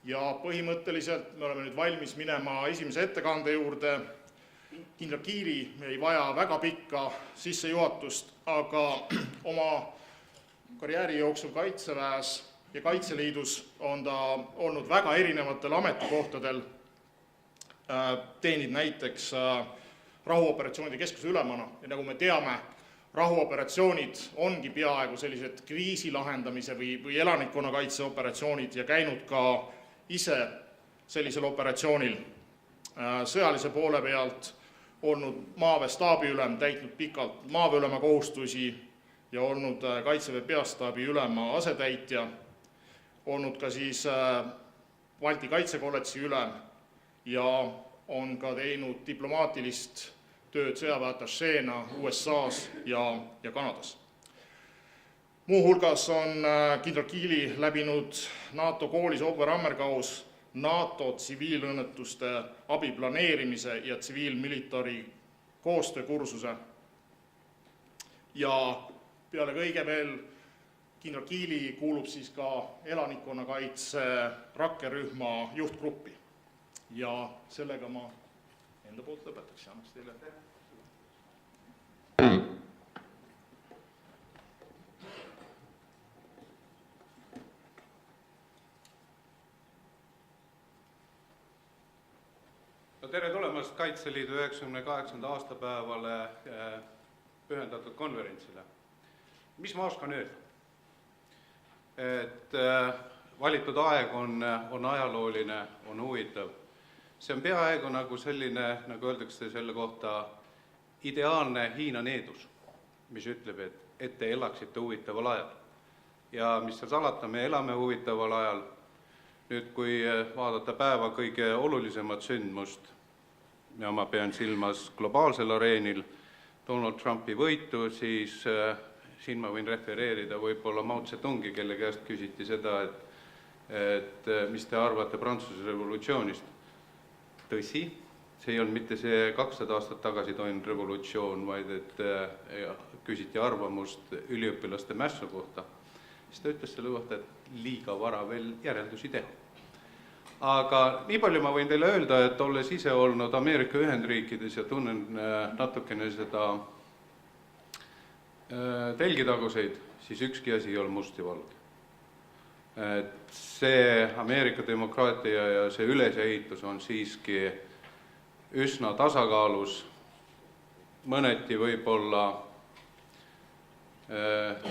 Ja põhimõtteliselt me oleme nüüd valmis minema esimese ettekande juurde. Kindral Kiili ei vaja väga pikka sissejuhatust, aga oma karjääri jooksul Kaitseväes ja Kaitseliidus on ta olnud väga erinevatel ametikohtadel. Teenid näiteks rahuoperatsioonide keskuse ülemana ja nagu me teame, rahuoperatsioonid ongi peaaegu sellised kriisi lahendamise või elanikkonnakaitse operatsioonid ja käinud ka ise sellisel operatsioonil. Sõjalise poole pealt olnud maaväe staabiülem, täitnud pikalt maaväeülema kohustusi ja olnud Kaitseväe peastaabi ülema asetäitja, olnud ka siis Balti kaitsekolledži ülem ja on ka teinud diplomaatilist tööd sõjaväeatašeena USA-s ja Kanadas. Muuhulgas on kindral Kiili läbinud NATO koolis Ober-Ammergaus NATO tsiviilõnnetuste abi planeerimise ja tsiviil-militari koostöökursuse. Ja peale kõige veel kindral Kiili kuulub siis ka elanikkonnakaitse rakkerühma juhtgruppi. Ja sellega ma enda poolt lõpetaks ja annaks teile. Tere tulemast Kaitseliidu 98. aastapäevale pühendatud konverentsile. Mis ma oskan öelda? Et valitud aeg on ajalooline, on huvitav. See on peaaegu nagu selline, nagu öeldakse selle kohta, ideaalne Hiina needus, mis ütleb, et te elaksite huvitaval ajal. Ja mis seal salata, me elame huvitaval ajal. Nüüd, kui vaadata päeva kõige olulisemat sündmust, ja ma pean silmas globaalsel areenil Donald Trumpi võitu, siis siin ma võin refereerida võib-olla Mao Zedongi, kelle käest küsiti seda, et mis te arvate Prantsuse revolutsioonist. Tõsi, see ei olnud mitte see 200 aastat tagasi toimunud revolutsioon, vaid et küsiti arvamust üliõpilaste mässu kohta. Siis ta ütles selle kohta, et liiga vara veel järeldusi teha. Aga nii palju ma võin teile öelda, et olles ise olnud Ameerika Ühendriikides ja tunnen natukene seda telgitaguseid, siis ükski asi ei ole must ja valge. Et see Ameerika demokraatia ja see ülesehitus on siiski üsna tasakaalus, mõneti võib-olla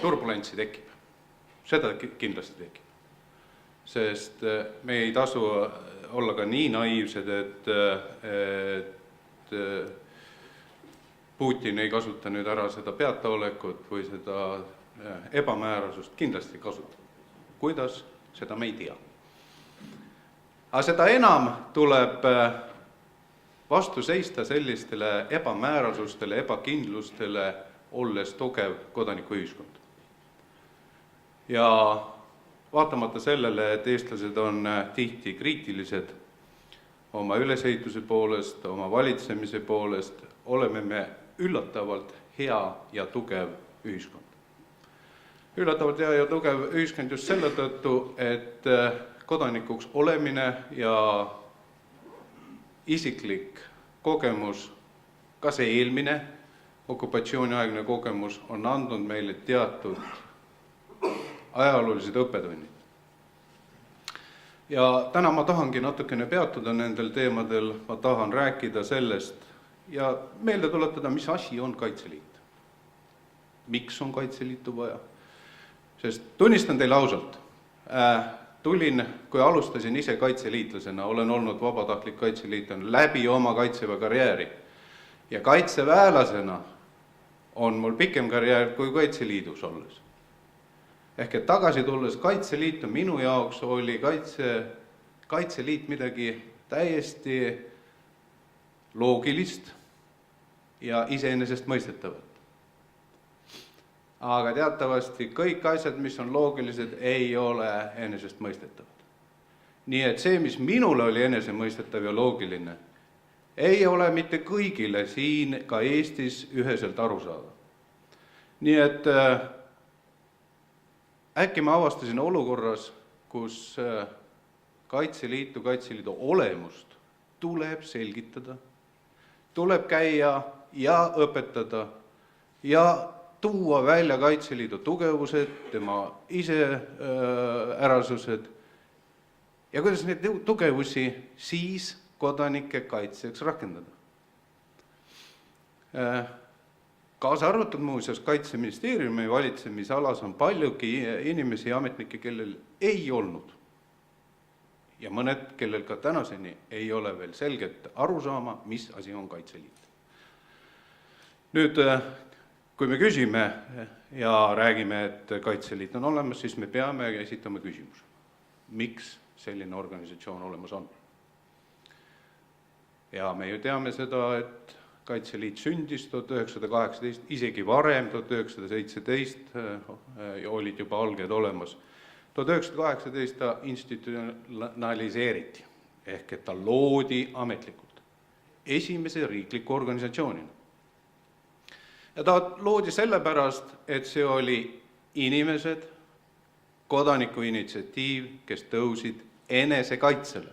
turbulentsi tekib. Seda kindlasti tekib. Sest me ei tasu olla ka nii naiivsed, et Putin ei kasuta nüüd ära seda peataolekut või seda ebamäärasust, kindlasti kasutab. Kuidas? Seda me ei tea. Aga seda enam tuleb vastu seista sellistele ebamäärasustele, ebakindlustele, olles tugev kodanikuühiskond. Ja vaatamata sellele, et eestlased on tihti kriitilised oma ülesehituse poolest, oma valitsemise poolest, oleme me üllatavalt hea ja tugev ühiskond. Üllatavalt hea ja tugev ühiskond just selle tõttu, et kodanikuks olemine ja isiklik kogemus, ka see eelmine okupatsiooniaegne kogemus on andnud meile teatud ajaloolised õppetunnid. Ja täna ma tahangi natukene peatuda nendel teemadel, ma tahan rääkida sellest ja meelde tuletada, mis asi on Kaitseliit. Miks on Kaitseliitu vaja? Sest tunnistan teile ausalt, kui alustasin ise kaitseliitlasena, olen olnud vabatahtlik kaitseliitlane läbi oma kaitseväe karjääri ja kaitseväelasena on mul pikem karjäär kui Kaitseliidus olles. Ehk et tagasi tulles Kaitseliitu minu jaoks oli Kaitseliit midagi täiesti loogilist ja iseenesest mõistetavat. Aga teatavasti kõik asjad, mis on loogilised, ei ole enesest mõistetavad. Nii et see, mis minule oli enesemõistetav ja loogiline, ei ole mitte kõigile siin ka Eestis üheselt aru saada. Nii et äkki ma avastasin olukorras, kus Kaitseliitu, Kaitseliidu olemust tuleb selgitada, tuleb käia ja õpetada ja tuua välja Kaitseliidu tugevused, tema iseärasused ja kuidas neid tugevusi siis kodanike kaitseks rakendada. Kaasa arvatud muuseas Kaitseministeeriumi valitsemisalas on paljugi inimesi ja ametnikke, kellel ei olnud ja mõned, kellel ka tänaseni ei ole veel selget arusaama, mis asi on Kaitseliit. Nüüd, kui me küsime ja räägime, et Kaitseliit on olemas, siis me peame esitama küsimuse. Miks selline organisatsioon olemas on? Ja me ju teame seda, et Kaitseliit sündis 1918, isegi varem, 1917 olid juba alged olemas. 1918 ta institutsionaliseeriti, ehk et ta loodi ametlikult esimese riikliku organisatsioonina. Ja ta loodi sellepärast, et see oli inimesed, kodaniku initsiatiiv, kes tõusid enesekaitsele.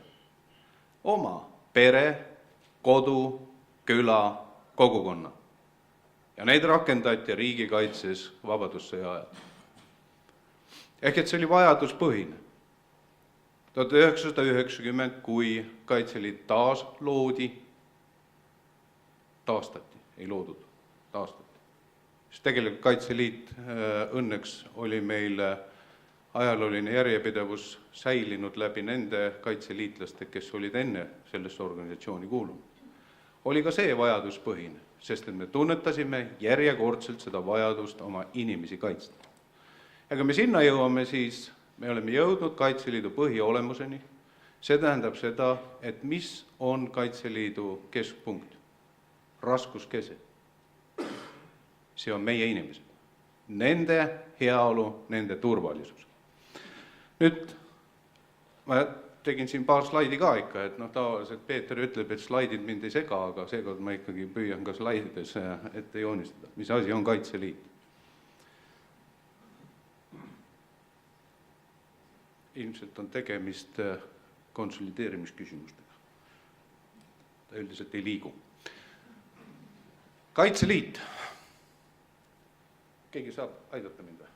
Oma pere, kodu, küla, kogukonna. Ja neid rakendati riigikaitses vabadussõja ajal. Ehk et see oli vajaduspõhine. 1990, kui Kaitseliit taas loodi, taastati, ei loodud, taastati. Sest tegelikult Kaitseliit õnneks oli meil ajalooline järjepidevus säilinud läbi nende kaitseliitlaste, kes olid enne sellesse organisatsiooni kuulunud. Oli ka see vajaduspõhine, sest et me tunnetasime järjekordselt seda vajadust oma inimesi kaitsta. Ja kui me sinna jõuame, siis me oleme jõudnud Kaitseliidu põhiolemuseni. See tähendab seda, et mis on Kaitseliidu keskpunkt, raskuskese. See on meie inimesed, nende heaolu, nende turvalisus. Nüüd ma tegin siin paar slaidi ka ikka, et tavaliselt Peeter ütleb, et slaidid mind ei sega, aga seekord ma ikkagi püüan ka slaidides ette joonistada, mis asi on Kaitseliit. Ilmselt on tegemist konsolideerimisküsimustega. Ta üldiselt ei liigu. Kaitseliit. Keegi saab aidata mind või?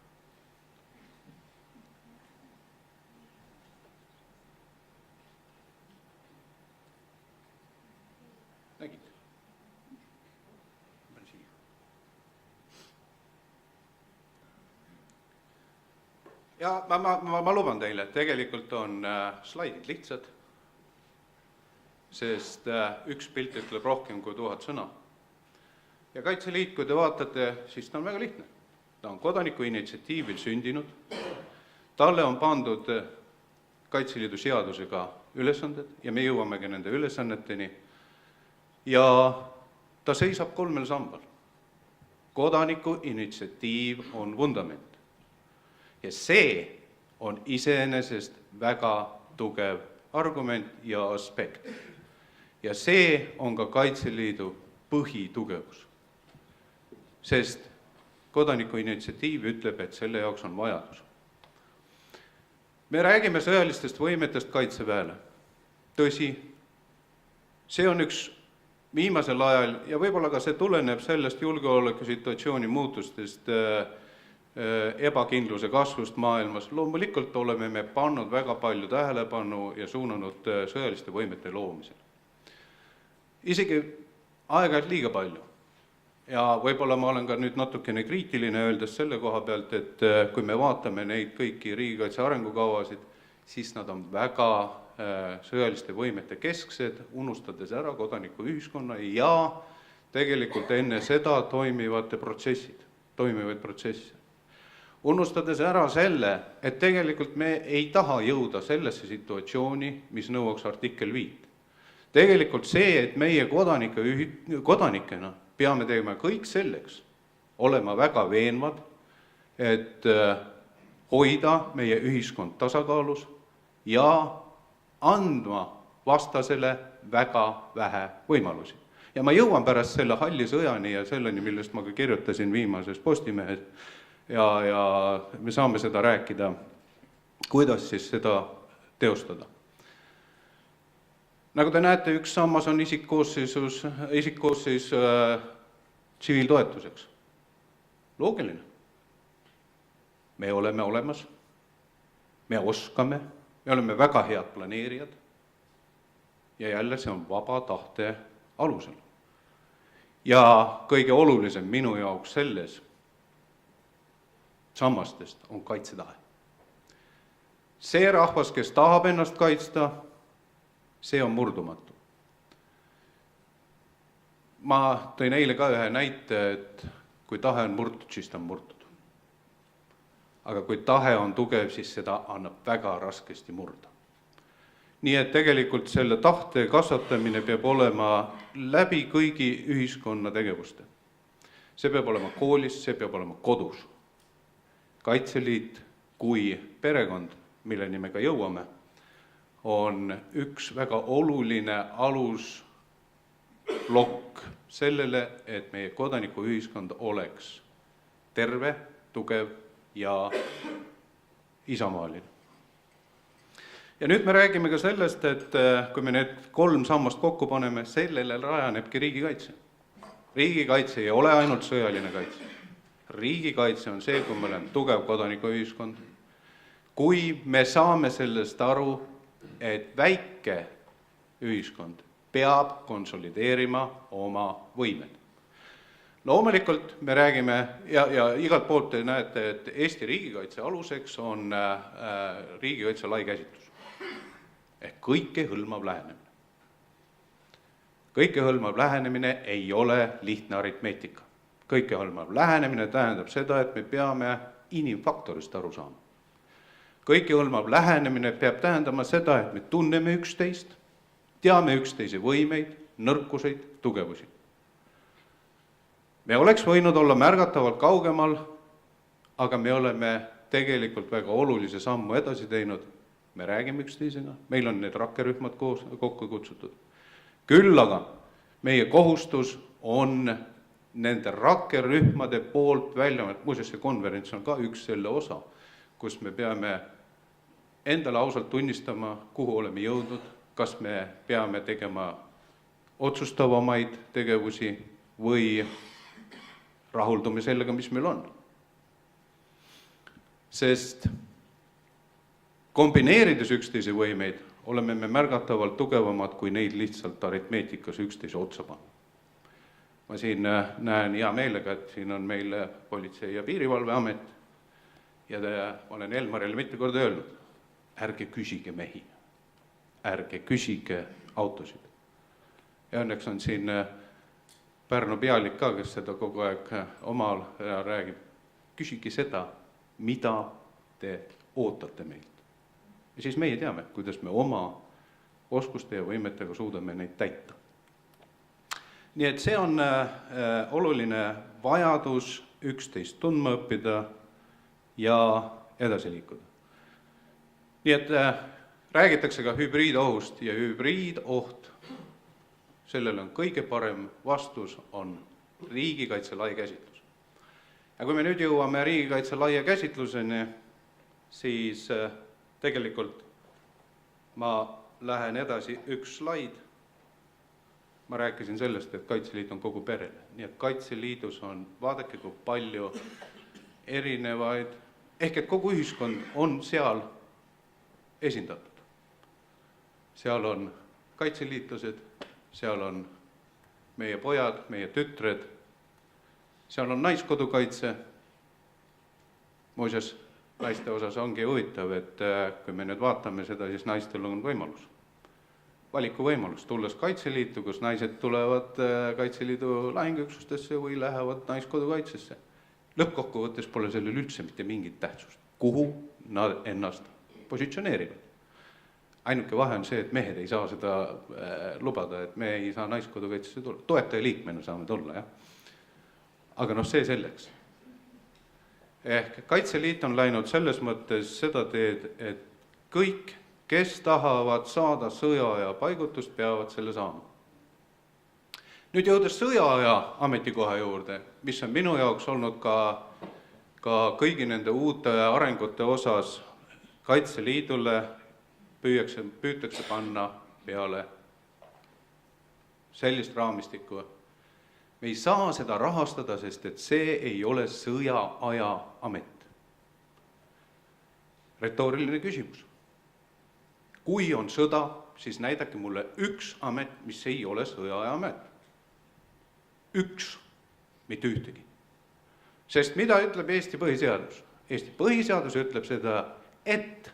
Nägid? Ja ma luban teile, et tegelikult on slaidid lihtsad, sest üks pilt ütleb rohkem kui 1000 sõna. Ja Kaitseliit, kui te vaatate, siis ta on väga lihtne. Ta on kodaniku initsiatiivil sündinud, talle on pandud Kaitseliidu seadusega ülesanded ja me jõuamegi nende ülesanneteni ja ta seisab 3 sambal. Kodaniku initsiatiiv on vundament. Ja see on iseenesest väga tugev argument ja aspekt. Ja see on ka Kaitseliidu põhitugevus. Sest kodaniku initsiatiiv ütleb, et selle jaoks on vajadus. Me räägime sõjalistest võimetest Kaitseväele. Tõsi, see on üks viimasel ajal ja võib-olla ka see tuleneb sellest julgeolekusituatsiooni muutustest, ebakindluse kasvust maailmas. Loomulikult oleme me pannud väga palju tähelepanu ja suunanud sõjaliste võimete loomisele. Isegi aeg-ajalt liiga palju. Ja võib-olla ma olen ka nüüd natukene kriitiline öeldes selle koha pealt, et kui me vaatame neid kõiki riigikaitse arengukavasid, siis nad on väga sõjaliste võimete kesksed, unustades ära kodanikuühiskonna ja tegelikult enne seda toimivaid protsesse. Unustades ära selle, et tegelikult me ei taha jõuda sellesse situatsiooni, mis nõuaks artikkel 5. Tegelikult see, et meie kodanikena peame tegema kõik selleks, olema väga veenvad, et hoida meie ühiskond tasakaalus ja andma vastasele väga vähe võimalusi. Ja ma jõuan pärast selle halli sõjani ja selleni, millest ma ka kirjutasin viimases Postimehes ja me saame seda rääkida, kuidas siis seda teostada. Nagu te näete, üks sammas on isikkoosseis tsiviiltoetuseks. Loogiline. Me oleme olemas, me oskame, me oleme väga head planeerijad ja jälle see on vaba tahte alusel. Ja kõige olulisem minu jaoks selles sammastest on kaitsetahe. See rahvas, kes tahab ennast kaitsta, see on murdumatu. Ma tõin eile ka ühe näite, et kui tahe on murtud, siis ta on murtud. Aga kui tahe on tugev, siis seda annab väga raskesti murda. Nii et tegelikult selle tahte kasvatamine peab olema läbi kõigi ühiskonna tegevuste. See peab olema koolis, see peab olema kodus. Kaitseliit kui perekond, milleni me ka jõuame, on üks väga oluline alusplokk sellele, et meie kodanikuühiskond oleks terve, tugev ja isamaaline. Ja nüüd me räägime ka sellest, et kui me need 3 sammast kokku paneme, sellele rajanebki riigikaitse. Riigikaitse ei ole ainult sõjaline kaitse. Riigikaitse on see, kui me oleme tugev kodanikuühiskond. Kui me saame sellest aru, et väike ühiskond peab konsolideerima oma võimed. Loomulikult me räägime ja igalt poolt te näete, et Eesti riigikaitse aluseks on riigikaitse lai käsitlus. Ehk kõikehõlmav lähenemine. Kõikehõlmav lähenemine ei ole lihtne aritmeetika. Kõikehõlmav lähenemine tähendab seda, et me peame inimfaktorist aru saama. Kõikehõlmav lähenemine peab tähendama seda, et me tunneme üksteist, teame üksteise võimeid, nõrkuseid, tugevusi. Me oleks võinud olla märgatavalt kaugemal, aga me oleme tegelikult väga olulise sammu edasi teinud. Me räägime üksteisega, meil on need rakkerühmad kokku kutsutud. Küll aga meie kohustus on nende rakkerühmade poolt välja, muuseas see konverents on ka üks selle osa, kus me peame endale ausalt tunnistama, kuhu oleme jõudnud, kas me peame tegema otsustavamaid tegevusi või rahuldume sellega, mis meil on. Sest kombineerides üksteise võimeid, oleme me märgatavalt tugevamad, kui neid lihtsalt aritmeetikas üksteise otsa panna. Ma siin näen hea meelega, et siin on meil Politsei- ja Piirivalveamet ja olen Elmarile mitu korda öelnud, ärge küsige mehi, ärge küsige autosid. Ja õnneks on siin Pärnu pealik ka, kes seda kogu aeg omal räägib. Küsige seda, mida te ootate meilt. Ja siis meie teame, kuidas me oma oskuste ja võimetega suudame neid täita. Nii et see on oluline vajadus üksteist tundma õppida ja edasi liikuda. Nii et räägitakse ka hübriidohust ja hübriidoht, sellele on kõige parem vastus on riigikaitse lai käsitlus. Ja kui me nüüd jõuame riigikaitse laia käsitluseni, siis tegelikult ma lähen edasi üks slaid. Ma rääkisin sellest, et Kaitseliit on kogu perele. Nii et Kaitseliidus on, vaadake kui palju erinevaid, ehk et kogu ühiskond on seal esindatud. Seal on kaitseliitlased, seal on meie pojad, meie tütred, seal on naiskodukaitse. Muuseas, naiste osas ongi huvitav, et kui me nüüd vaatame seda, siis naistel on võimalus. Valikuvõimalus, tulles Kaitseliitu, kus naised tulevad Kaitseliidu lahinguüksustesse või lähevad naiskodukaitsesse. Lõppkokkuvõttes pole sellel üldse mitte mingit tähtsust, kuhu nad ennast positsioneerivad. Ainuke vahe on see, et mehed ei saa seda lubada, et me ei saa naiskodukaitsesse tulla. Toetaja liikmena saame tulla, jah. Aga see selleks. Ehk Kaitseliit on läinud selles mõttes seda teed, et kõik, kes tahavad saada sõjaaja paigutust, peavad selle saama. Nüüd jõudes sõjaaja ametikoha juurde, mis on minu jaoks olnud ka kõigi nende uute arengute osas Kaitseliidule püütakse panna peale sellist raamistikku. Me ei saa seda rahastada, sest et see ei ole sõjaaja amet. Retooriline küsimus. Kui on sõda, siis näidake mulle üks amet, mis ei ole sõjaaja amet. Üks, mitte ühtegi. Sest mida ütleb Eesti põhiseadus? Eesti põhiseadus ütleb seda, et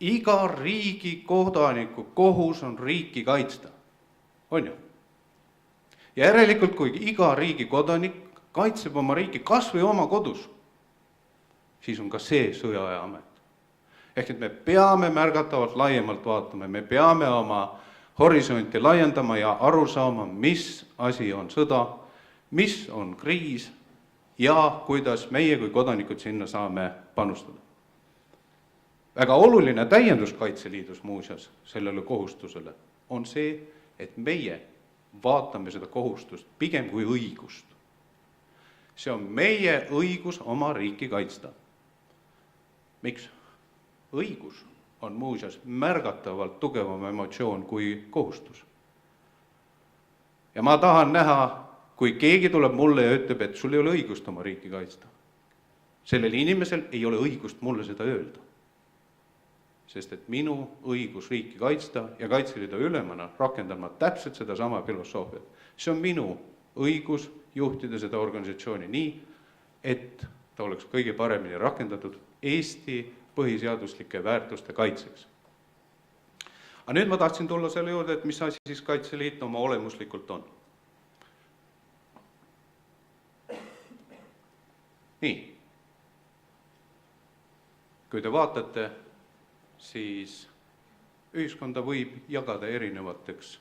iga riigi kodaniku kohus on riiki kaitsta. On ju? Järelikult, kui iga riigi kodanik kaitseb oma riiki kas või oma kodus, siis on ka see sõjaaja amet. Ehk et me peame märgatavalt laiemalt vaatama, me peame oma horisonti laiendama ja aru saama, mis asi on sõda, mis on kriis ja kuidas meie kui kodanikud sinna saame panustada. Väga oluline täiendus Kaitseliidus muuseas sellele kohustusele on see, et meie vaatame seda kohustust pigem kui õigust. See on meie õigus oma riiki kaitsta. Miks? Õigus on muuseas märgatavalt tugevam emotsioon kui kohustus. Ja ma tahan näha, kui keegi tuleb mulle ja ütleb, et sul ei ole õigust oma riiki kaitsta. Sellel inimesel ei ole õigust mulle seda öelda. Sest et minu õigus riiki kaitsta ja Kaitseliidu ülemana rakendan ma täpselt seda sama filosoofiat. See on minu õigus juhtida seda organisatsiooni nii, et ta oleks kõige paremini rakendatud Eesti põhiseaduslike väärtuste kaitseks. Aga nüüd ma tahtsin tulla selle juurde, et mis asi siis Kaitseliit oma olemuslikult on. Nii. Kui te vaatate, siis ühiskonda võib jagada erinevateks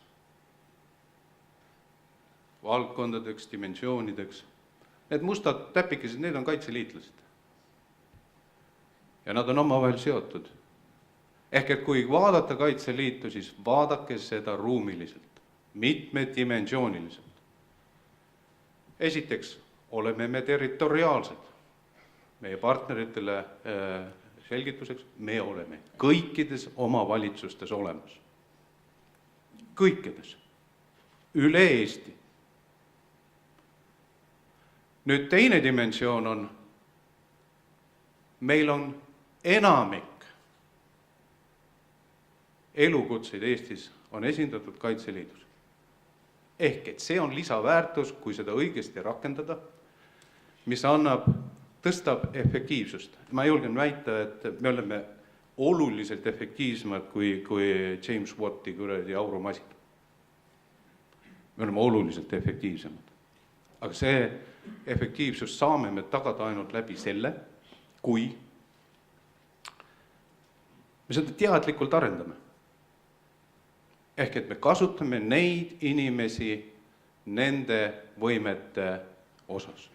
valdkondadeks, dimensioonideks. Need mustad täpikesed, need on kaitseliitlased. Ja nad on omavahel seotud. Ehk et kui vaadata Kaitseliitu, siis vaadake seda ruumiliselt, mitmedimensiooniliselt. Esiteks, oleme me territoriaalsed. Meie partneritele selgituseks, me oleme kõikides omavalitsustes olemas. Kõikides. Üle Eesti. Nüüd teine dimensioon on, meil on enamik elukutseid Eestis on esindatud Kaitseliidus. Ehk et see on lisaväärtus, kui seda õigesti rakendada, mis tõstab efektiivsust. Ma julgen väita, et me oleme oluliselt efektiivsemad kui James Watti aurumasin. Me oleme oluliselt efektiivsemad. Aga see efektiivsus saame me tagada ainult läbi selle, kui me seda teadlikult arendame. Ehk et me kasutame neid inimesi nende võimete osas,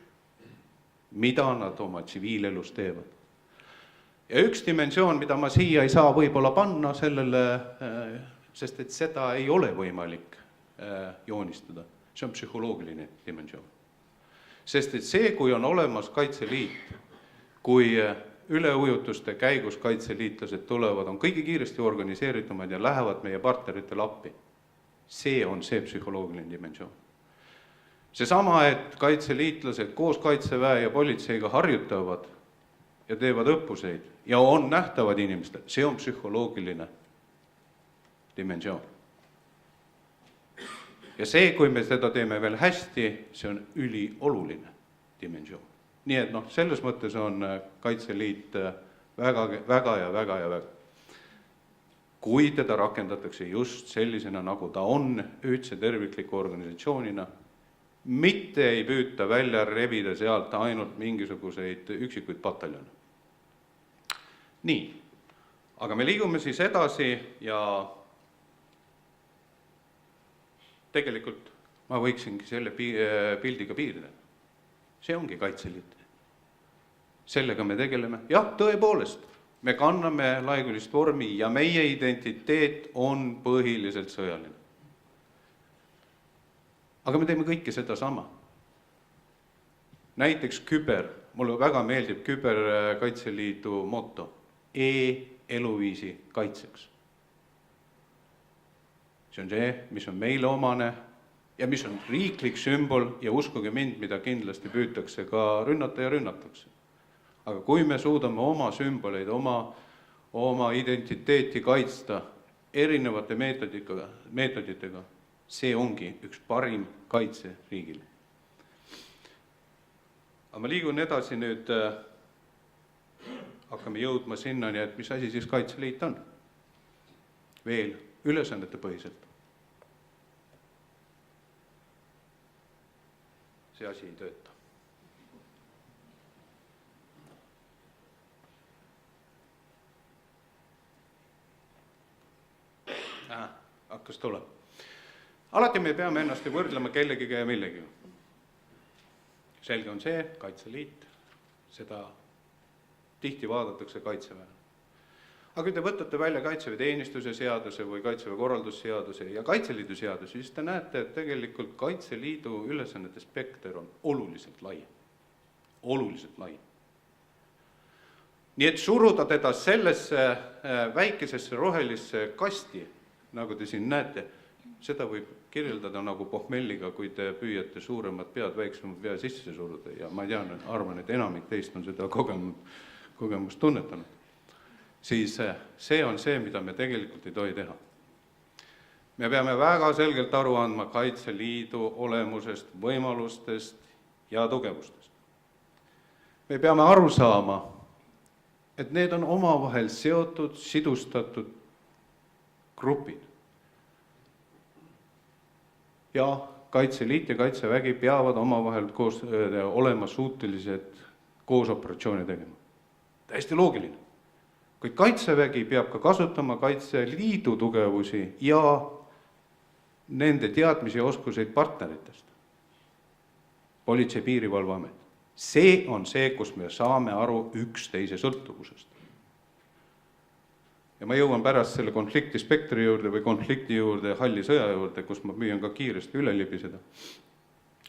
mida nad oma tsiviilelus teevad. Ja üks dimensioon, mida ma siia ei saa võib-olla panna sellele, sest et seda ei ole võimalik joonistada, see on psühholoogiline dimensioon. Sest et see, kui on olemas Kaitseliit, kui üleujutuste käigus kaitseliitlased tulevad, on kõige kiiresti organiseeritumad ja lähevad meie partneritele appi. See on see psühholoogiline dimensioon. Seesama, et kaitseliitlased koos Kaitseväe ja politseiga harjutavad ja teevad õppuseid ja on nähtavad inimestel, see on psühholoogiline dimensioon. Ja see, kui me seda teeme veel hästi, see on ülioluline dimensioon. Nii et selles mõttes on Kaitseliit väga. Kui teda rakendatakse just sellisena, nagu ta on ühtse tervikliku organisatsioonina, mitte ei püüta välja rebida sealt ainult mingisuguseid üksikuid pataljone. Nii, aga me liigume siis edasi ja tegelikult ma võiksingi selle pildiga piirida. See ongi Kaitseliit. Sellega me tegeleme. Jah, tõepoolest, me kanname laigulist vormi ja meie identiteet on põhiliselt sõjaline. Aga me teeme kõike seda sama. Näiteks mulle väga meeldib Kaitseliidu moto, eluviisi kaitseks. See on see, mis on meile omane ja mis on riiklik sümbol ja uskuge mind, mida kindlasti püütakse ka rünnata ja rünnatakse. Aga kui me suudame oma sümboleid, oma identiteeti kaitsta erinevate meetoditega, see ongi üks parim kaitse riigile. Aga ma liigun edasi nüüd, hakkame jõudma sinnani, et mis asi siis Kaitseliit on. Veel ülesannete põhiselt. See asi ei tööta. Hakkas tulema. Alati me peame ennast võrdlema kellegiga ja millegiga. Selge on see, Kaitseliit, seda tihti vaadatakse Kaitseväe. Aga kui te võtate välja Kaitseväeteenistuse seaduse või Kaitseväe korraldusseaduse ja Kaitseliidu seaduse, siis te näete, et tegelikult Kaitseliidu ülesannete spekter on oluliselt lai. Oluliselt lai. Nii et suruda teda sellesse väikesesse rohelisse kasti, nagu te siin näete, seda võib kirjeldada nagu pohmelliga, kui te püüate suuremad pead, väiksemad pea sisse suruda. Ja ma tean, arvan, et enamik teist on seda kogemust tunnetanud. Siis see on see, mida me tegelikult ei tohi teha. Me peame väga selgelt aru andma Kaitseliidu olemusest, võimalustest ja tugevustest. Me peame aru saama, et need on omavahel seotud, sidustatud grupid. Ja Kaitseliit ja Kaitsevägi peavad omavahel olema suutelised koos operatsioone tegema. Täiesti loogiline. Kuid Kaitsevägi peab ka kasutama Kaitseliidu tugevusi ja nende teadmisi ja oskuseid partneritest. Politsei- ja Piirivalveamet. See on see, kus me saame aru üksteise sõltuvusest. Ja ma jõuan pärast selle konflikti spektri juurde või konflikti juurde, halli sõja juurde, kus ma püüan ka kiiresti üle libiseda.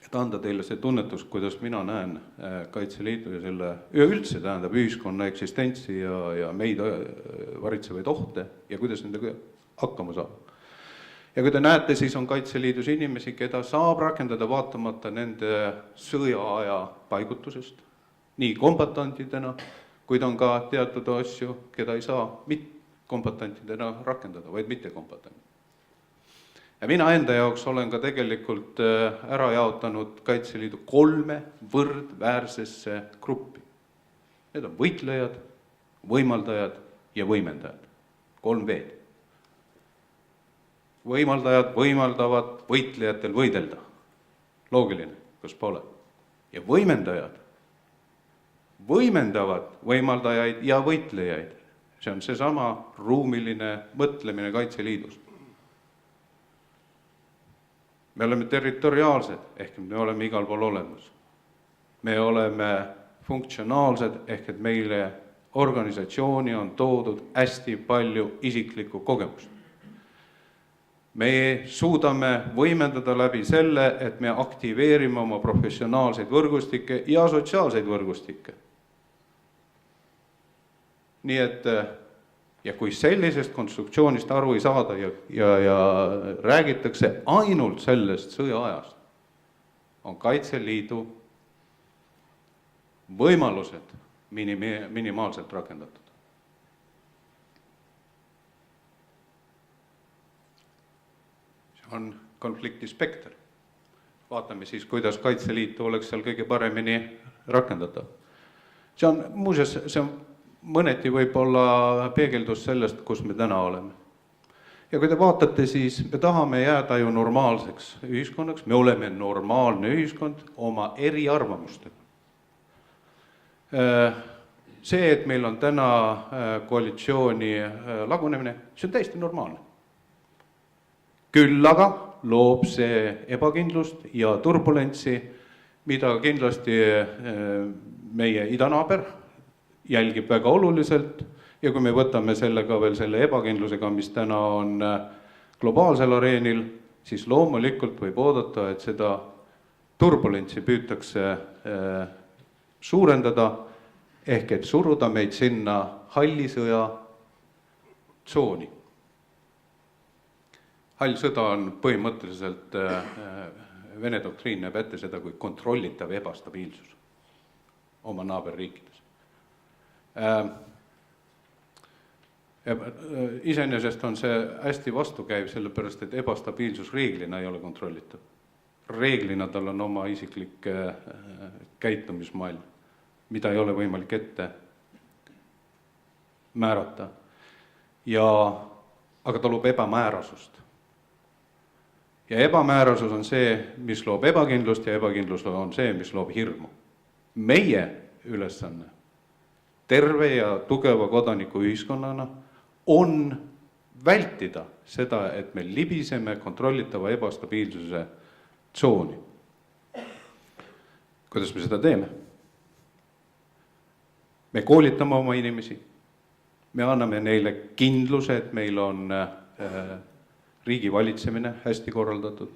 Et anda teile see tunnetus, kuidas mina näen Kaitseliidu ja selle üldse tähendab ühiskonna eksistentsi ja meid varitsevaid ohte ja kuidas nendega hakkama saab. Ja kui te näete, siis on Kaitseliidus inimesi, keda saab rakendada vaatamata nende sõjaaja paigutusest, nii kombatantidena, kuid on ka teatud asju, keda ei saa kombatantidena rakendada, vaid mitte kombatantidena. Ja mina enda jaoks olen ka tegelikult ära jaotanud Kaitseliidu 3 võrdväärsesse gruppi. Need on võitlejad, võimaldajad ja võimendajad. 3 V-d. Võimaldajad võimaldavad võitlejatel võidelda. Loogiline, kas pole. Ja võimendajad võimendavad võimaldajaid ja võitlejaid. See on seesama ruumiline mõtlemine Kaitseliidus. Me oleme territoriaalsed, ehk me oleme igal pool olemas. Me oleme funktsionaalsed, ehk et meile organisatsiooni on toodud hästi palju isiklikku kogemust. Me suudame võimendada läbi selle, et me aktiveerime oma professionaalseid võrgustikke ja sotsiaalseid võrgustikke. Nii et, ja kui sellisest konstruktsioonist aru ei saada ja räägitakse ainult sellest sõjaajast, on Kaitseliidu võimalused minimaalselt rakendatud. On konflikti spekter. Vaatame siis, kuidas Kaitseliitu oleks seal kõige paremini rakendatav. See on, muuseas, see on mõneti võib-olla peegeldus sellest, kus me täna oleme. Ja kui te vaatate, siis me tahame jääda ju normaalseks ühiskonnaks, me oleme normaalne ühiskond oma eriarvamustega. See, et meil on täna koalitsiooni lagunemine, see on täiesti normaalne. Küll aga loob see ebakindlust ja turbulentsi, mida kindlasti meie idanaaber jälgib väga oluliselt ja kui me võtame sellega veel selle ebakindlusega, mis täna on globaalsel areenil, siis loomulikult võib oodata, et seda turbulentsi püütakse suurendada ehk et suruda meid sinna halli sõja tsooni. hall sõda on põhimõtteliselt, Vene doktriin näeb ette seda kui kontrollitav ebastabiilsus oma naaberriikides. Iseenesest on see hästi vastukäiv, sellepärast et ebastabiilsus reeglina ei ole kontrollitav. Reeglina tal on oma isiklik käitumismaailm, mida ei ole võimalik ette määrata. Aga ta loob ebamäärasust. Ja ebamäärasus on see, mis loob ebakindlust ja ebakindlus on see, mis loob hirmu. Meie ülesanne terve ja tugeva kodaniku ühiskonnana on vältida seda, et me libiseme kontrollitava ebastabiilsuse tsooni. Kuidas me seda teeme? Me koolitame oma inimesi, me anname neile kindluse, et meil on riigi valitsemine hästi korraldatud.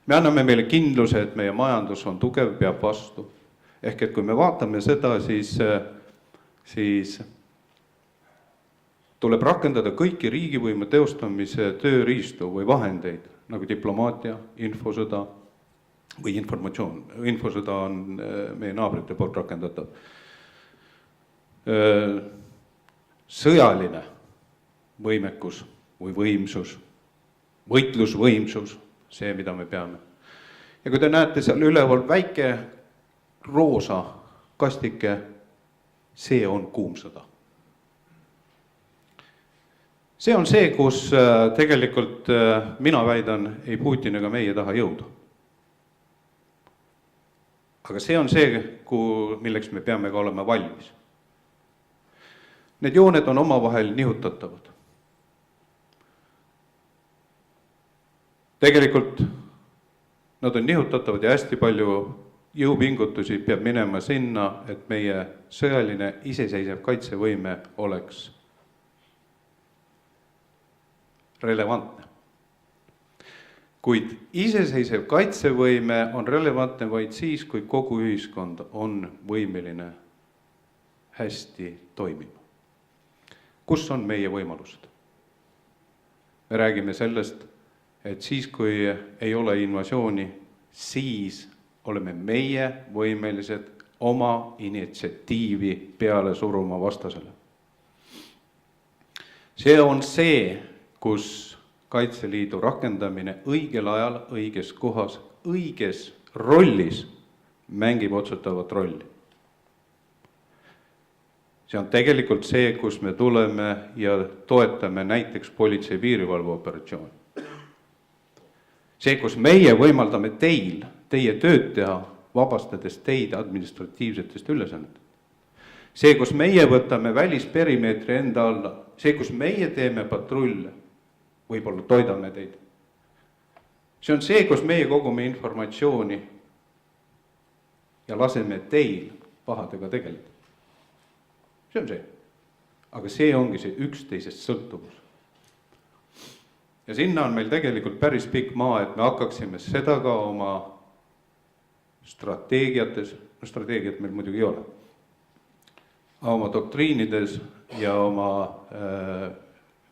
Me anname meile kindluse, et meie majandus on tugev, peab vastu. Ehk et kui me vaatame seda, siis tuleb rakendada kõiki riigivõimu teostamise tööriistu või vahendeid, nagu diplomaatia, infosõda või informatsioon. Infosõda on meie naabrite poolt rakendatav. Sõjaline võimekus või võimsus, võitlusvõimsus, see, mida me peame. Ja kui te näete seal üleval väike roosa kastike, see on kuum sõda. See on see, kus tegelikult mina väidan, ei Putin ega meie taha jõuda. Aga see on see, milleks me peame ka olema valmis. Need jooned on omavahel nihutatavad. Tegelikult nad on nihutatavad ja hästi palju jõupingutusi peab minema sinna, et meie sõjaline iseseisev kaitsevõime oleks relevantne. Kuid iseseisev kaitsevõime on relevantne vaid siis, kui kogu ühiskond on võimeline hästi toimima. Kus on meie võimalused? Me räägime sellest, et siis, kui ei ole invasiooni, siis oleme meie võimelised oma initsiatiivi peale suruma vastasele. See on see, kus Kaitseliidu rakendamine õigel ajal, õiges kohas, õiges rollis mängib otsutavat rolli. See on tegelikult see, kus me tuleme ja toetame näiteks politsei piirivalve operatsiooni. See, kus meie võimaldame teie tööd teha, vabastades teid administratiivsetest ülesannetest. See, kus meie võtame välisperimeetri enda alla, see, kus meie teeme patrulle, võib-olla toidame teid. See on see, kus meie kogume informatsiooni ja laseme teil pahadega tegeleda. See on see. Aga see ongi see üksteisest sõltuvus. Ja sinna on meil tegelikult päris pikk maa, et me hakkaksime seda ka oma strateegiates, strateegiat meil muidugi ei ole, oma doktriinides ja oma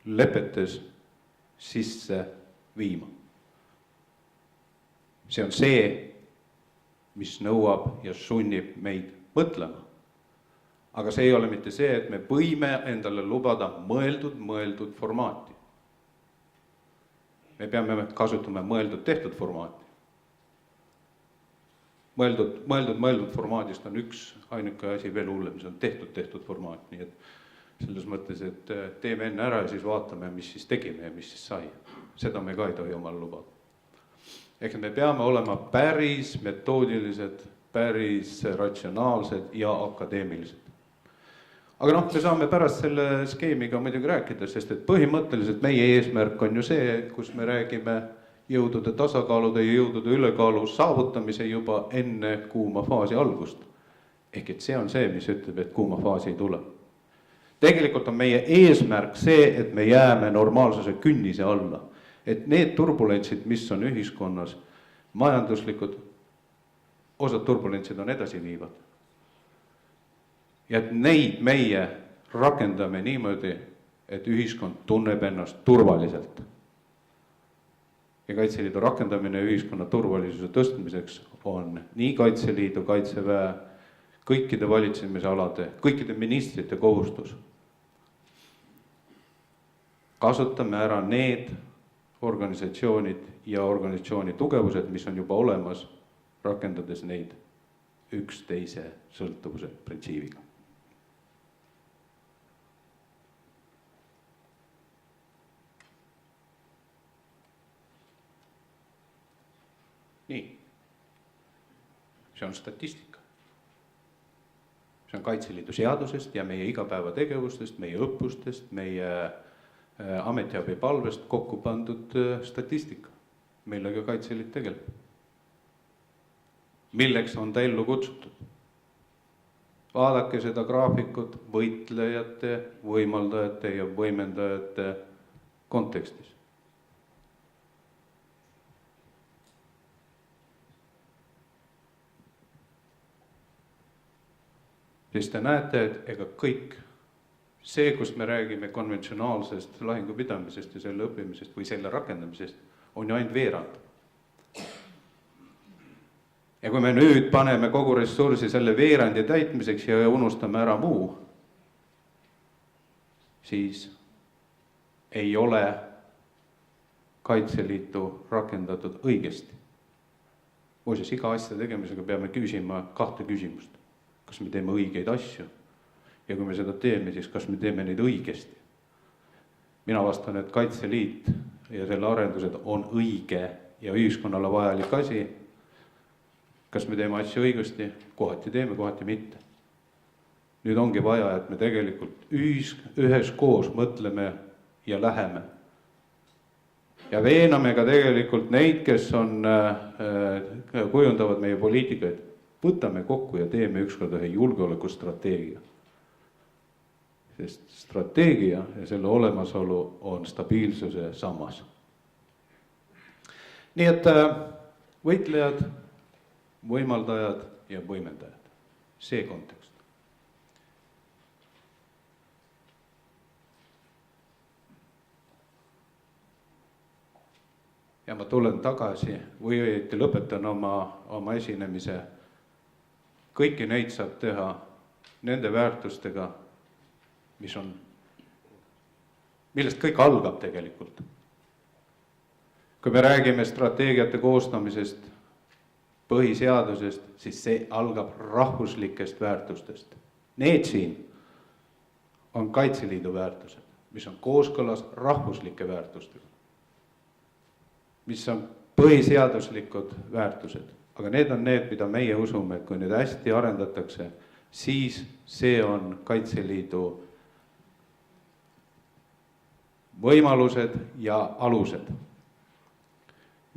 lepetes sisse viima. See on see, mis nõuab ja sunnib meid mõtlema. Aga see ei ole mitte see, et me võime endale lubada mõeldud formaati. Me peame kasutama mõeldud-tehtud formaati. Mõeldud formaadist on üks ainuke asi veel hullem, see on tehtud formaat. Nii et selles mõttes, et teeme enne ära ja siis vaatame, mis siis tegime ja mis siis sai. Seda me ka ei tohi omal lubada. Ehk me peame olema päris metoodilised, päris ratsionaalsed ja akadeemilised. Aga me saame pärast selle skeemiga muidugi rääkida, sest et põhimõtteliselt meie eesmärk on ju see, kus me räägime jõudude tasakaalude ja jõudude ülekaalu saavutamise juba enne kuuma faasi algust. Ehk et see on see, mis ütleb, et kuuma faasi ei tule. Tegelikult on meie eesmärk see, et me jääme normaalsuse künnise alla. Et need turbulentsid, mis on ühiskonnas majanduslikud, osad turbulentsid on edasi viivad. Ja et neid meie rakendame niimoodi, et ühiskond tunneb ennast turvaliselt. ja Kaitseliidu rakendamine ühiskonna turvalisuse tõstmiseks on nii Kaitseliidu, Kaitseväe, kõikide valitsemisalade, kõikide ministrite kohustus. Kasutame ära need organisatsioonid ja organisatsiooni tugevused, mis on juba olemas, rakendades neid üksteise sõltuvuse printsiibiga. Nii, see on statistika. See on Kaitseliidu seadusest ja meie igapäevategevustest, meie õppustest, meie ametiabi palvest kokku pandud statistika, millega Kaitseliit tegeleb. Milleks on ta ellu kutsutud? Vaadake seda graafikut võitlejate, võimaldajate ja võimendajate kontekstis. Siis te näete, et ega kõik see, kus me räägime konventsionaalsest lahingupidamisest ja selle õppimisest või selle rakendamisest, on ju ainult veerand. Ja kui me nüüd paneme kogu ressursi selle veerandi täitmiseks ja unustame ära muu, siis ei ole Kaitseliitu rakendatud õigesti. Muuseas, iga asja tegemisega peame küsima 2 küsimust. Kas me teeme õigeid asju? Ja kui me seda teeme, siis kas me teeme neid õigesti? Mina vastan, et Kaitseliit ja selle arendused on õige ja ühiskonnale vajalik asi. Kas me teeme asju õigesti? Kohati teeme, kohati mitte. Nüüd ongi vaja, et me tegelikult üheskoos mõtleme ja läheme. Ja veename ka tegelikult neid, kes kujundavad meie poliitikaid. Võtame kokku ja teeme ükskord ühe julgeolekustrateegia. Sest strateegia ja selle olemasolu on stabiilsuse sammas. Nii et võitlejad, võimaldajad ja võimendajad. See kontekst. Ja ma tulen tagasi või lõpetan oma esinemise. Kõiki neid saab teha nende väärtustega, millest kõik algab tegelikult. Kui me räägime strateegiate koostamisest, põhiseadusest, siis see algab rahvuslikest väärtustest. Need siin on Kaitseliidu väärtused, mis on kooskõlas rahvuslike väärtustega, mis on põhiseaduslikud väärtused. Aga need on need, mida meie usume, et kui need hästi arendatakse, siis see on Kaitseliidu võimalused ja alused.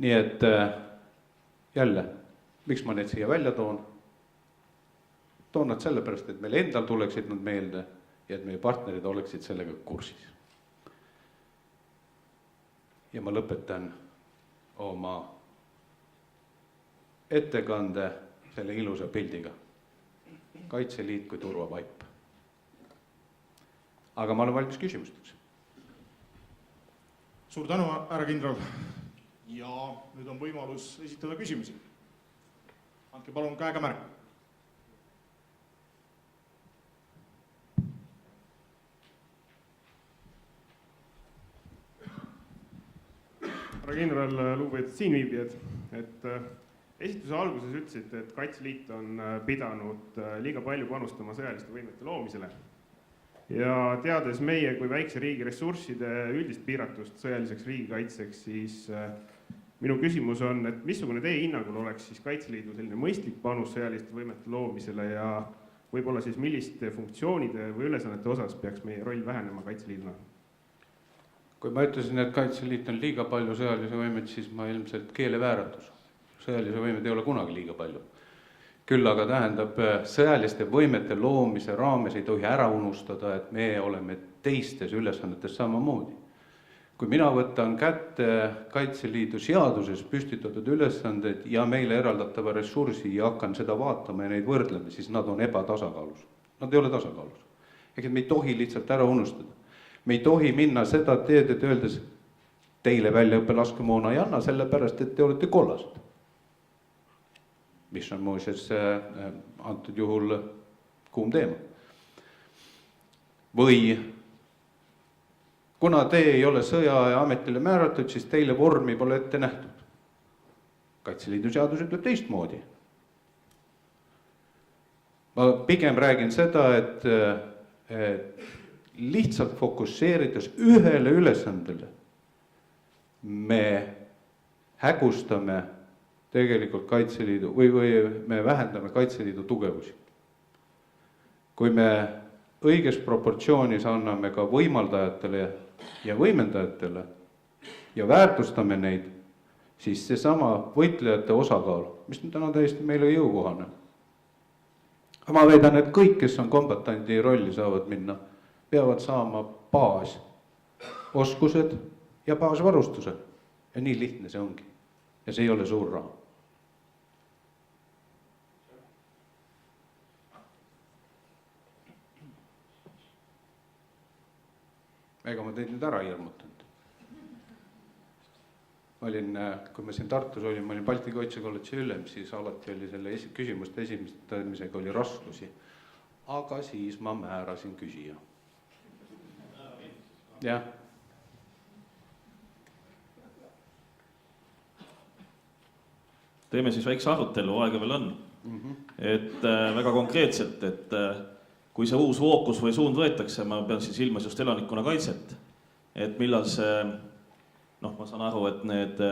Nii et jälle, miks ma need siia välja toon? Toon nad sellepärast, et meil endal tuleksid nad meelde ja et meie partnerid oleksid sellega kursis. Ja ma lõpetan oma ettekande selle ilusa pildiga. Kaitseliit kui turvapaip. Aga ma olen valmis küsimusteks. Suur tänu, härra kindral. Ja nüüd on võimalus esitada küsimusi. Andke palun käega märku. Härra kindral, lugupeetud siinviibijad, et esituse alguses ütlesite, et Kaitseliit on pidanud liiga palju panustama sõjaliste võimete loomisele. Ja teades meie kui väikse riigi ressursside üldist piiratust sõjaliseks riigikaitseks, siis minu küsimus on, et missugune teie hinnangul oleks siis Kaitseliidu selline mõistlik panus sõjaliste võimete loomisele ja võib-olla siis milliste funktsioonide või ülesannete osas peaks meie roll vähenema Kaitseliiduna? Kui ma ütlesin, et Kaitseliit on liiga palju sõjalise võimet, siis ma ilmselt keelevääratus. Sõjalise võimed ei ole kunagi liiga palju. Küll aga tähendab, sõjaliste võimete loomise raames ei tohi ära unustada, et me oleme teistes ülesannetes samamoodi. Kui mina võtan kätte Kaitseliidu seaduses püstitatud ülesanded ja meile eraldatava ressursi ja hakkan seda vaatama ja neid võrdleme, siis nad on ebatasakaalus. Nad ei ole tasakaalus. Ehk me ei tohi lihtsalt ära unustada. Me ei tohi minna seda teed, et öeldes, teile väljaõppe laskemoona ei anna, sellepärast, et te olete kollased. Mis on muuseas antud juhul kuum teema. Või kuna te ei ole sõjaaja ametile määratud, siis teile vormi pole ette nähtud. Kaitseliidu seadus ütleb teistmoodi. Ma pigem räägin seda, et lihtsalt fokusseerides ühele ülesandele me hägustame tegelikult Kaitseliidu või me vähendame Kaitseliidu tugevusi. Kui me õiges proportsioonis anname ka võimaldajatele ja võimendajatele ja väärtustame neid, siis see sama võitlejate osakaal, mis on täna täiesti meile jõukohane. Ma väidan, et kõik, kes on kombatandi rolli saavad minna, peavad saama baas, oskused ja baasvarustuse. Ja nii lihtne see ongi. Ja see ei ole suur raha. Ega ma teid nüüd ära hirmutanud. Kui ma siin Tartus olin, ma olin Balti Kaitsekolledži ülem, siis alati oli selle küsimuste esimestamisega oli raskusi. Aga siis ma määrasin küsija. Jah. Teeme siis väikse arutelu, aega veel on. Et väga konkreetselt, et kui see uus fookus või suund võetakse, ma pean siis ilmas just elanikkonna kaitset, et millal see, ma saan aru, et need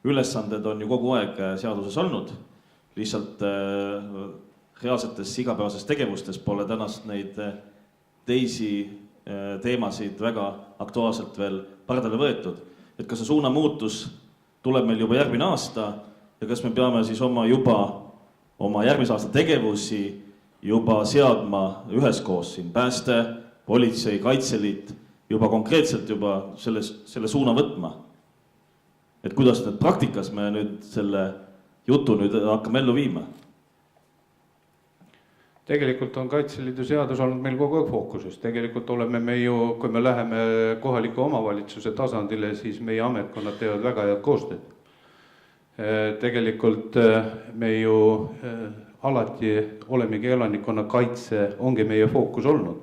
ülesanded on ju kogu aeg seaduses olnud, lihtsalt reaalsetes igapäevases tegevustes pole tänast neid teisi teemasid väga aktuaalselt veel pardale võetud. Et kas see suunamuutus tuleb meil juba järgmine aasta ja kas me peame siis oma järgmise aasta tegevusi juba seadma üheskoos siin pääste, politsei, Kaitseliit, juba konkreetselt juba selle suuna võtma. Et kuidas need praktikas me nüüd selle jutu nüüd hakkame ellu viima? Tegelikult on Kaitseliidu seadus olnud meil kogu aeg fookuses. Tegelikult oleme me ju, kui me läheme kohaliku omavalitsuse tasandile, siis meie ametkonnad teevad väga head koostööd. Tegelikult me ju alati olemegi elanikkonna kaitse, ongi meie fookus olnud.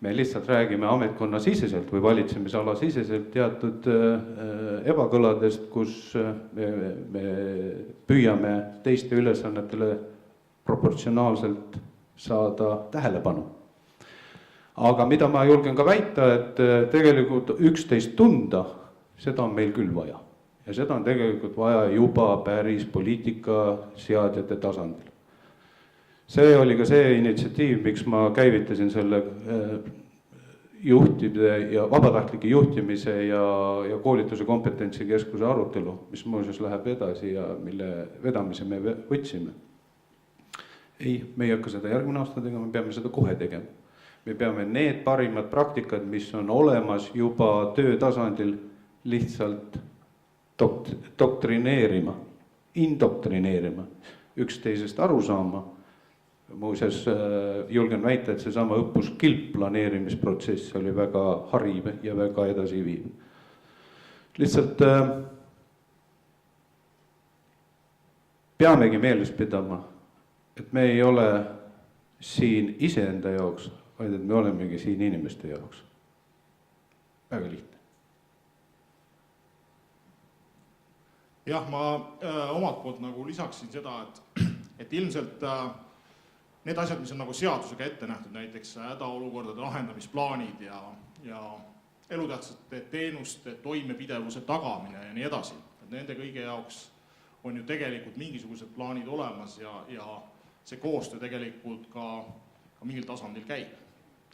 Me lihtsalt räägime ametkonna siseselt või valitsemisala siseselt teatud ebakõladest, kus me püüame teiste ülesannetele proportsionaalselt saada tähelepanu. Aga mida ma julgen ka väita, et tegelikult üksteist tunda, seda on meil küll vaja. Ja seda on tegelikult vaja juba päris poliitika seadjate tasandil. See oli ka see initsiatiiv, miks ma käivitasin selle juhtide ja vabatahtlike juhtimise ja koolituse kompetentsikeskuse arutelu, mis muuseas läheb edasi ja mille vedamise me võtsime. Ei, me ei hakka seda järgmine aasta tegema, me peame seda kohe tegema. Me peame need parimad praktikad, mis on olemas juba töötasandil, lihtsalt doktrineerima, indoktrineerima, üksteisest aru saama. Muuseas julgen väita, et see sama õppuskilp planeerimisprotsess oli väga hariv ja väga edasi viiv. Lihtsalt peamegi meeles pidama, et me ei ole siin iseenda jaoks, vaid et me olemegi siin inimeste jaoks. Väga lihtne. Jah, ma omalt poolt nagu lisaksin seda, et ilmselt need asjad, mis on nagu seadusega ette nähtud, näiteks hädaolukordade lahendamisplaanid ja elutähtsate teenuste toimepidevuse tagamine ja nii edasi. Et nende kõige jaoks on ju tegelikult mingisugused plaanid olemas ja see koostöö tegelikult ka mingil tasandil käib.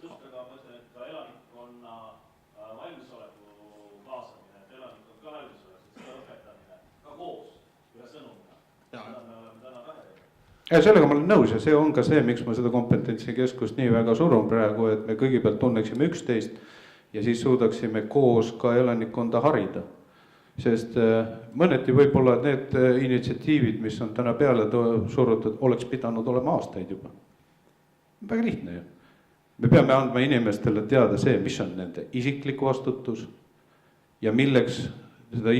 Just aga mõtlen, et ka elanikkonna valmisoleku kaasamine, et elanikkond ka valmisoleks, et seda õpetamine ka koos ühe sõnumina. Seda me oleme täna vähe. Ja sellega ma olen nõus ja see on ka see, miks ma seda kompetentsikeskust nii väga surun praegu, et me kõigepealt tunneksime üksteist ja siis suudaksime koos ka elanikkonda harida. Sest mõneti võib-olla need initsiatiivid, mis on täna peale surutud, oleks pidanud olema aastaid juba. Väga lihtne ju. Me peame andma inimestele teada see, mis on nende isiklik vastutus ja milleks seda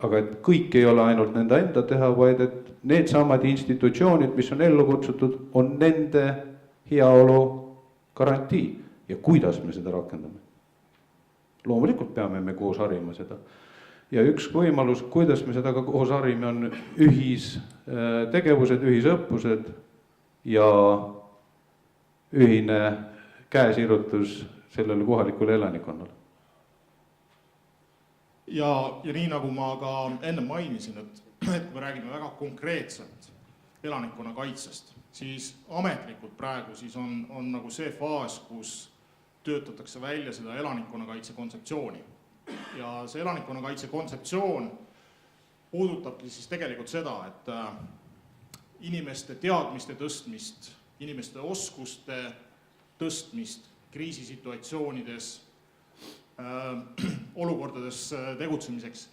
aga et kõik ei ole ainult nende enda teha, vaid et need samad institutsioonid, mis on ellu kutsutud, on nende heaolu garantii. Ja kuidas me seda rakendame? Loomulikult peame me koos harima seda. Ja üks võimalus, kuidas me seda ka koos harime, on ühistegevused, ühisõppused ja ühine käesirutus sellele kohalikule elanikkonnale. Ja nii nagu ma ka enne mainisin, et kui me räägime väga konkreetselt elanikkonna kaitsest, siis ametlikult praegu siis on nagu see faas, kus töötatakse välja seda elanikkonnakaitse kontseptsiooni. Ja see elanikkonnakaitse kontseptsioon puudutabki siis tegelikult seda, et inimeste teadmiste tõstmist, inimeste oskuste tõstmist kriisisituatsioonides, olukordades tegutsemiseks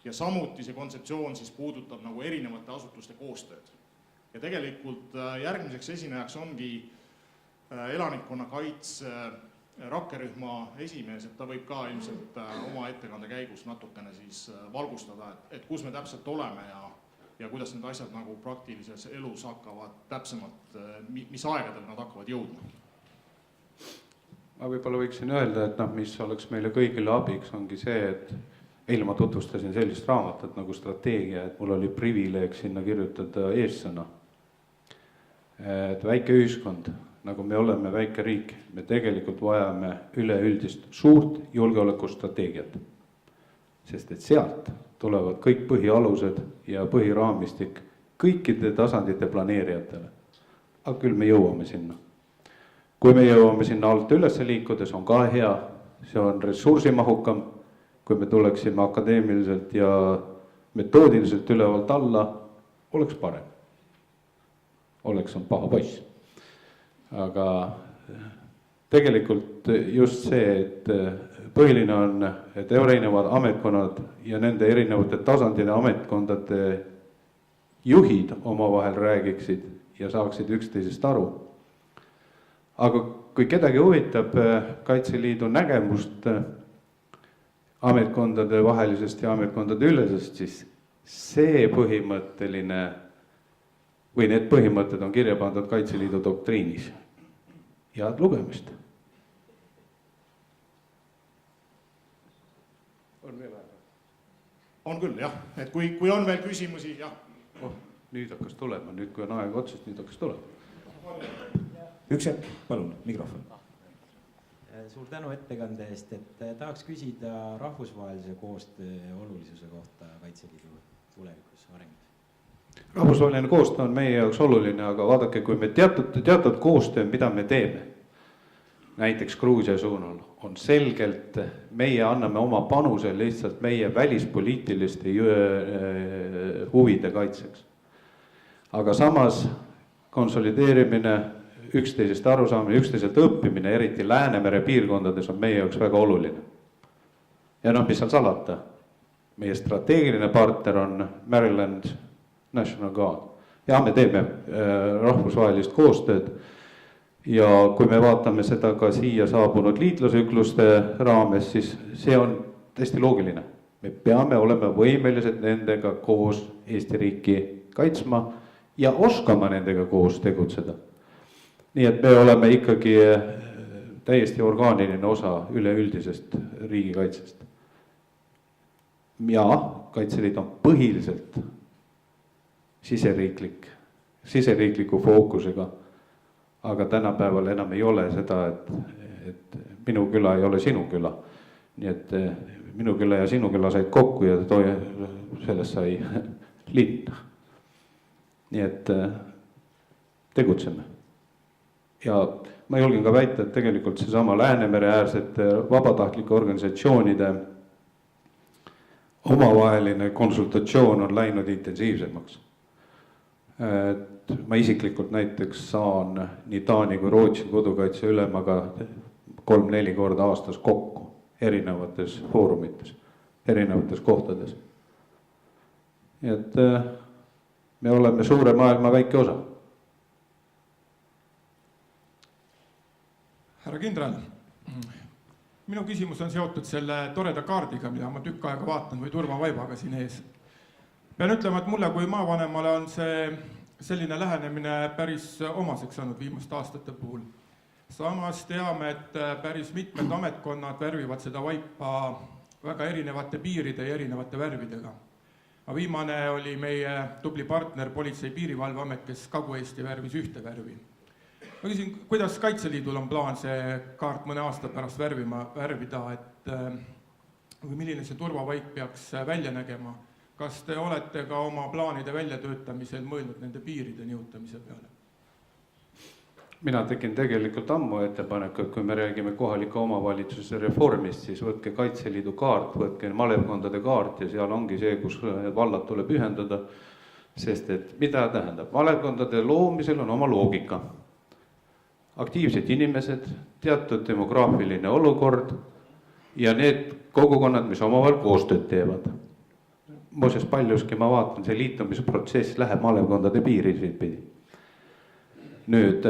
ja samuti see kontseptsioon siis puudutab nagu erinevate asutuste koostööd. Ja tegelikult järgmiseks esinejaks ongi elanikkonnakaitse rakkerühma esimees, et ta võib ka ilmselt oma ettekande käigus natukene siis valgustada, et kus me täpselt oleme ja kuidas need asjad nagu praktilises elus hakkavad täpsemalt, mis aegadel nad hakkavad jõudma. Ma võib-olla võiksin öelda, et mis oleks meile kõigile abiks, ongi see, et eile ma tutvustasin sellist raamatut nagu strateegia, et mul oli privileeg sinna kirjutada eessõna. Et väike ühiskond, nagu me oleme väike riik, me tegelikult vajame üleüldist suurt julgeolekustrateegiat. Sest et sealt tulevad kõik põhialused ja põhiraamistik kõikide tasandite planeerijatele. Aga küll me jõuame sinna. Kui me jõuame sinna alt üles liikudes, on ka hea, see on ressursimahukam, kui me tuleksime akadeemiliselt ja metoodiliselt ülevalt alla, oleks parem. Oleks on paha poiss. Aga tegelikult just see, et põhiline on, et erinevad ametkonnad ja nende erinevate tasandide ametkondade juhid omavahel räägiksid ja saaksid üksteisest aru. Aga kui kedagi huvitab Kaitseliidu nägemust ametkondade vahelisest ja ametkondade ülesest, siis see põhimõtteline või need põhimõtted on kirja pandud Kaitseliidu doktriinis. Head lugemist. On veel aega? On küll, jah. Et kui on veel küsimusi, jah. Nüüd hakkas tulema, nüüd kui on aeg otsast, nüüd hakkas tulema. Üks hetk, palun, mikrofon. Suur tänu ettekande eest, et tahaks küsida rahvusvahelise koostöö olulisuse kohta Kaitseliidu tulevikus arengus. Rahvusvaheline koostöö on meie jaoks oluline, aga vaadake, kui me teatud koostöö, mida me teeme, näiteks Gruusia suunal, on selgelt, meie anname oma panuse lihtsalt meie välispoliitiliste huvide kaitseks. Aga samas konsolideerimine, üksteisest arusaamine, üksteiselt õppimine, eriti Läänemere piirkondades on meie jaoks väga oluline. Ja mis seal salata, meie strateegiline partner on Maryland National Guard. Ja me teeme rahvusvahelist koostööd ja kui me vaatame seda ka siia saabunud liitlasükluste raames, siis see on täiesti loogiline. Me peame olema võimelised nendega koos Eesti riiki kaitsma ja oskama nendega koos tegutseda. Nii et me oleme ikkagi täiesti orgaaniline osa üleüldisest riigikaitsest. Ja Kaitseliit on põhiliselt siseriikliku fookusega, aga tänapäeval enam ei ole seda, et minu küla ei ole sinu küla. Nii et minu küla ja sinu küla said kokku ja sellest sai linn. Nii et tegutseme. Ja ma julgen ka väita, et tegelikult see sama Läänemere äärsete vabatahtlike organisatsioonide omavaheline konsultatsioon on läinud intensiivsemaks. Ma isiklikult näiteks saan nii Taani kui Rootsi kodukaitse ülemaga 3-4 korda aastas kokku erinevates foorumites, erinevates kohtades. Nii et me oleme suure maailma väike osa. Härra kindral, Minu küsimus on seotud selle toreda kaardiga, mida ma tükk aega vaatan, või turvavaibaga siin ees. Pean ütlema, et mulle kui maavanemale on selline lähenemine päris omaseks saanud viimaste aastate puhul. Samas teame, et päris mitmed ametkonnad värvivad seda vaipa väga erinevate piiride ja erinevate värvidega. Viimane oli meie tubli partner Politsei- ja Piirivalveamet, kes Kagu-Eesti värvis ühte värvi. Ma küsin, kuidas Kaitseliidul on plaan see kaart mõne aasta pärast värvida, või milline see turvavaip peaks välja nägema? Kas te olete ka oma plaanide väljatöötamisel mõelnud nende piiride nihutamise peale? Mina tegin tegelikult ammu ettepaneku, et kui me räägime kohalike omavalitsuse reformist, siis võtke Kaitseliidu kaart, võtke malevkondade kaart ja seal ongi see, kus vallad tuleb ühendada. Sest et mida tähendab? Malevkondade loomisel on oma loogika. Aktiivsed inimesed, teatud demograafiline olukord ja need kogukonnad, mis omavahel koostööd teevad. Muuseas paljuski ma vaatan, see liitumisprotsess läheb malevkondade piirisid pidi. Nüüd,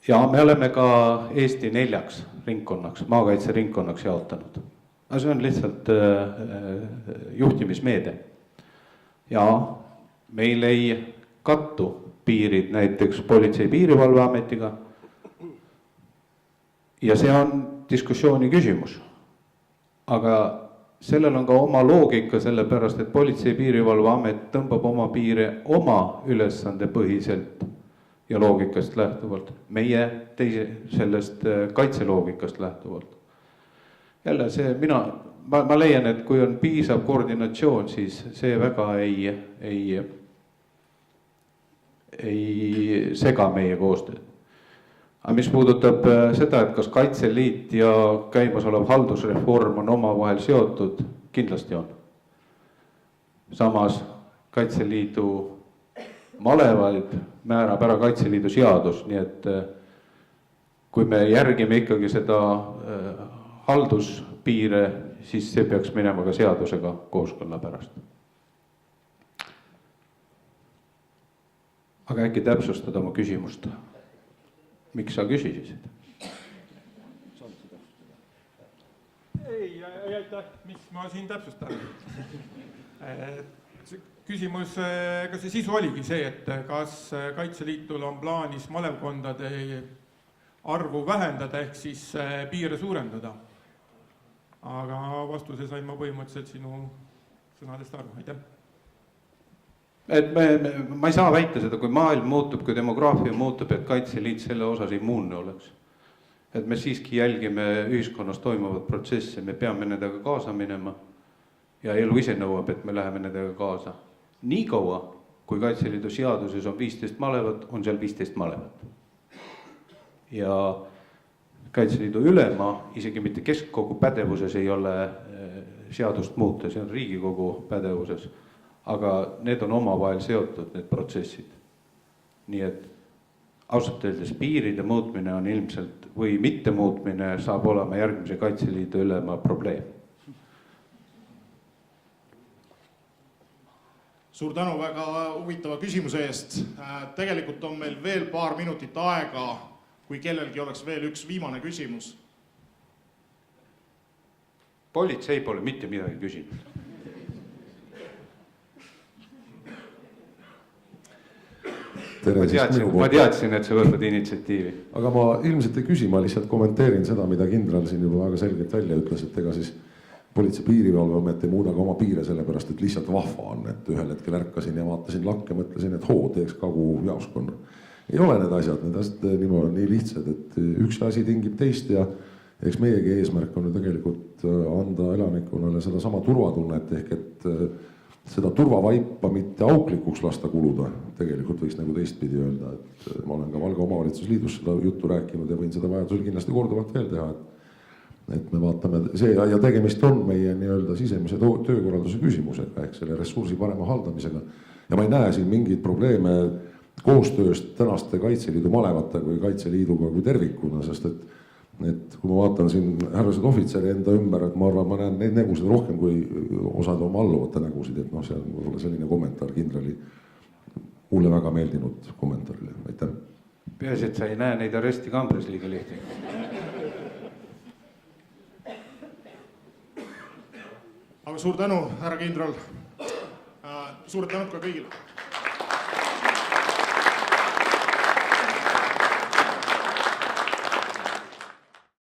ja me oleme ka Eesti 4 ringkonnaks, maakaitse ringkonnaks jaotanud. Aga see on lihtsalt juhtimismeede. Ja meil ei kattu piirid näiteks Politsei- ja Piirivalveametiga. Ja see on diskussiooni küsimus. Aga sellel on ka oma loogika, sellepärast, et Politsei- ja Piirivalveamet tõmbab oma piire oma ülesande põhiselt ja loogikast lähtuvalt. Meie sellest kaitseloogikast lähtuvalt. Jälle see ma leian, et kui on piisav koordinatsioon, siis see väga ei sega meie koostööd. Aga mis puudutab seda, et kas Kaitseliit ja käimasolev haldusreform on omavahel seotud, kindlasti on. Samas Kaitseliidu malevaid määrab ära Kaitseliidu seadus, nii et kui me järgime ikkagi seda halduspiire, siis see peaks minema ka seadusega kooskõlla pärast. Aga äkki täpsustada oma küsimust? Miks sa küsisid? Ei, aitäh, mis ma siin täpsustan. Küsimus, kas see sisu oligi see, et kas Kaitseliitul on plaanis malevkondade arvu vähendada ehk siis piire suurendada? Aga vastuse sain ma põhimõtteliselt sinu sõnadest aru, aitäh. Et ma ei saa väita seda, kui maailm muutub, kui demograafia muutub, et Kaitseliit selle osas immuunne oleks. Et me siiski jälgime ühiskonnas toimuvat protsesse, me peame nendega kaasa minema ja elu ise nõuab, et me läheme nendega kaasa. Nii kaua, kui Kaitseliidu seaduses on 15 malevat, on seal 15 malevat. Ja Kaitseliidu ülema, isegi mitte keskkogu pädevuses ei ole seadust muuta, see on Riigikogu pädevuses. Aga need on omavahel seotud, need protsessid. Nii et ausalt öeldes piiride muutmine on ilmselt või mitte muutmine saab olema järgmise Kaitseliidu ülema probleem. Suur tänu väga huvitava küsimuse eest. Tegelikult on meil veel paar minutit aega, kui kellelgi oleks veel üks viimane küsimus. Politsei pole mitte midagi küsinud. Ma teadsin, et sa võtad initsiatiivi. Aga ma ilmselt ei küsi, ma lihtsalt kommenteerin seda, mida kindral siin juba väga selgelt välja ütles, et ega siis Politsei- ja Piirivalveamet ei muuda ka oma piire sellepärast, et lihtsalt vahva on, et ühel hetkel ärkasin ja vaatasin lakke, mõtlesin, et teeks Kagu jaoskonna. Ei ole need asjad nii lihtsad, et üks asi tingib teist ja eks meiegi eesmärk on ju tegelikult anda elanikkonnale seda sama turvatunnet ehk et seda turvavaipa mitte auklikuks lasta kuluda, tegelikult võiks nagu teistpidi öelda, et ma olen ka Valga omavalitsusliidus seda juttu rääkinud ja võin seda vajadusel kindlasti korduvalt veel teha, et me vaatame see ja tegemist on meie nii-öelda sisemise töökorralduse küsimusega ehk selle ressursi parema haldamisega ja ma ei näe siin mingeid probleeme koostööst tänaste Kaitseliidu malevate kui Kaitseliiduga kui tervikuna, sest et kui ma vaatan siin härrased ohvitseri enda ümber, et ma arvan, ma näen neid nägusid rohkem kui osade oma alluvate nägusid, et see on võib-olla selline kommentaar kindrali mulle väga meeldinud kommentaarile, aitäh. Peaasi, et sa ei näe neid aresti kambris liiga lihti. suur tänu, härra kindral. Suured tänud ka kõigile.